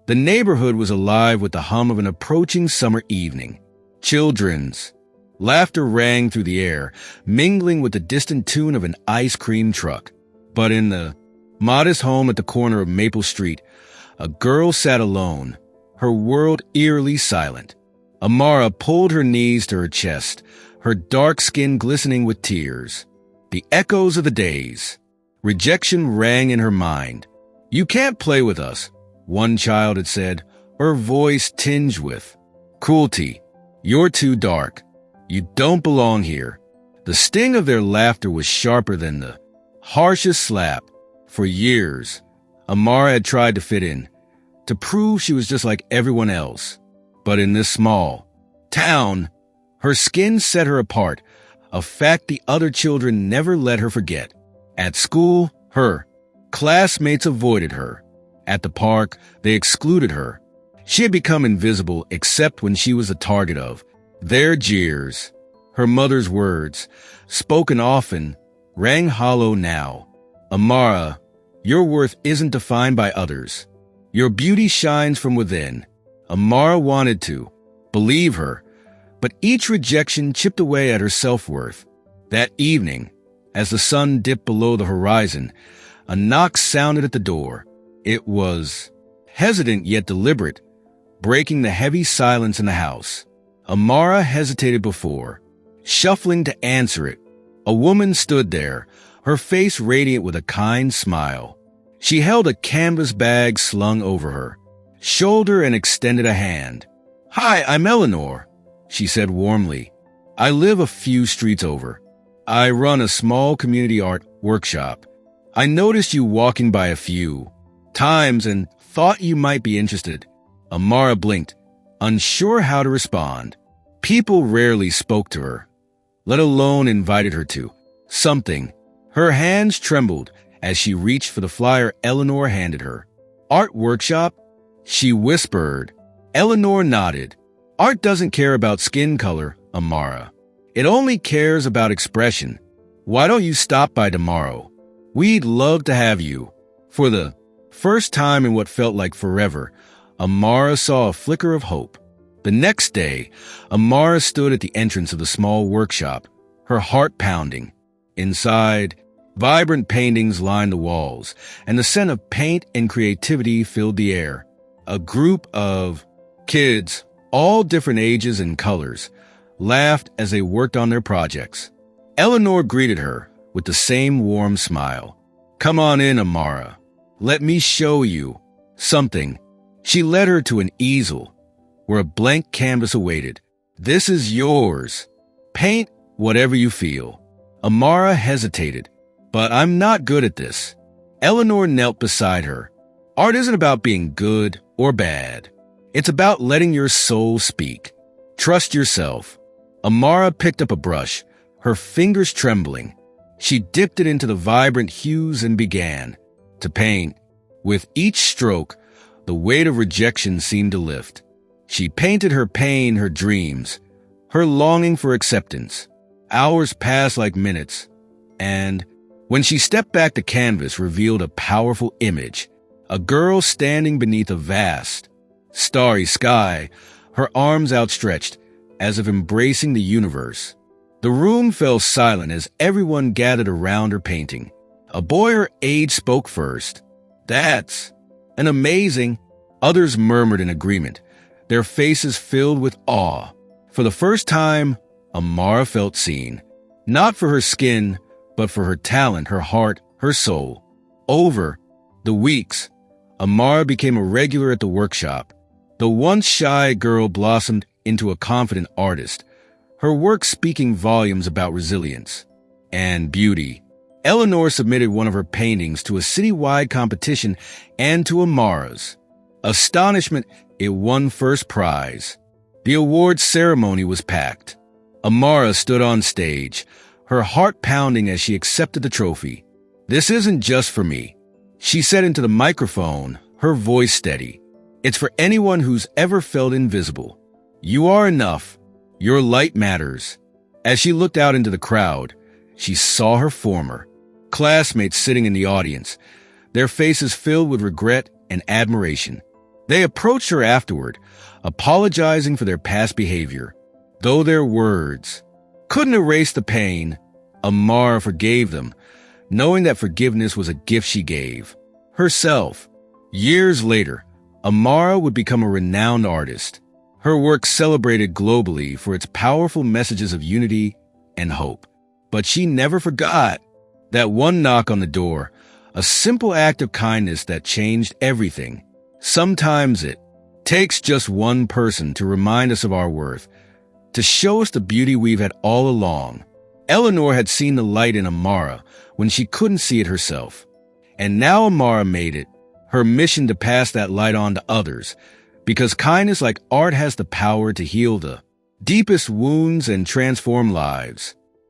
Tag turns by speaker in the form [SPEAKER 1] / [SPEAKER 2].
[SPEAKER 1] The neighborhood was alive with the hum of an approaching summer evening. Children's laughter rang through the air, mingling with the distant tune of an ice cream truck. But in the modest home at the corner of Maple Street, a girl sat alone, her world eerily silent. Amara pulled her knees to her chest, her dark skin glistening with tears. The echoes of the days. Rejection rang in her mind. "You can't play with us," one child had said, her voice tinged with cruelty. "You're too dark. You don't belong here." The sting of their laughter was sharper than the harshest slap. For years, Amara had tried to fit in, to prove she was just like everyone else. But in this small town, her skin set her apart, a fact the other children never let her forget. At school, her classmates avoided her. At the park, they excluded her. She had become invisible except when she was the target of their jeers. Her mother's words, spoken often, rang hollow now. "Amara, your worth isn't defined by others. Your beauty shines from within." Amara wanted to believe her, but each rejection chipped away at her self-worth. That evening, as the sun dipped below the horizon, a knock sounded at the door. It was hesitant yet deliberate, breaking the heavy silence in the house. Amara hesitated before, shuffling to answer it. A woman stood there, her face radiant with a kind smile. She held a canvas bag slung over her shoulder and extended a hand. "Hi, I'm Eleanor," she said warmly. "I live a few streets over. I run a small community art workshop. I noticed you walking by a few times and thought you might be interested." Amara blinked, unsure how to respond. People rarely spoke to her, let alone invited her to something. Her hands trembled as she reached for the flyer Eleanor handed her. "Art workshop?" she whispered. Eleanor nodded. "Art doesn't care about skin color, Amara. It only cares about expression. Why don't you stop by tomorrow? We'd love to have you." For the first time in what felt like forever, Amara saw a flicker of hope. The next day, Amara stood at the entrance of the small workshop, her heart pounding. Inside, vibrant paintings lined the walls, and the scent of paint and creativity filled the air. A group of kids, all different ages and colors, laughed as they worked on their projects. Eleanor greeted her with the same warm smile. "Come on in, Amara. Let me show you something." She led her to an easel where a blank canvas awaited. "This is yours. Paint whatever you feel." Amara hesitated. "But I'm not good at this." Eleanor knelt beside her. "Art isn't about being good or bad. It's about letting your soul speak. Trust yourself." Amara picked up a brush, her fingers trembling. She dipped it into the vibrant hues and began to paint. With each stroke, the weight of rejection seemed to lift. She painted her pain, her dreams, her longing for acceptance. Hours passed like minutes, and when she stepped back, the canvas revealed a powerful image. A girl standing beneath a vast, starry sky, her arms outstretched, as if embracing the universe. The room fell silent as everyone gathered around her painting. A boy her age spoke first. "That's an amazing," others murmured in agreement, their faces filled with awe. For the first time, Amara felt seen, not for her skin, but for her talent, her heart, her soul. Over the weeks, Amara became a regular at the workshop. The once shy girl blossomed into a confident artist, her work speaking volumes about resilience and beauty. Eleanor submitted one of her paintings to a citywide competition and to Amara's astonishment, it won first prize. The awards ceremony was packed. Amara stood on stage, her heart pounding as she accepted the trophy. "This isn't just for me," she said into the microphone, her voice steady. "It's for anyone who's ever felt invisible. You are enough. Your light matters." As she looked out into the crowd, she saw her former classmates sitting in the audience, their faces filled with regret and admiration. They approached her afterward, apologizing for their past behavior. Though their words couldn't erase the pain, Amara forgave them, knowing that forgiveness was a gift she gave herself. Years later, Amara would become a renowned artist. Her work celebrated globally for its powerful messages of unity and hope. But she never forgot that one knock on the door, a simple act of kindness that changed everything. Sometimes it takes just one person to remind us of our worth, to show us the beauty we've had all along. Eleanor had seen the light in Amara when she couldn't see it herself. And now Amara made it her mission to pass that light on to others, because kindness like art has the power to heal the deepest wounds and transform lives.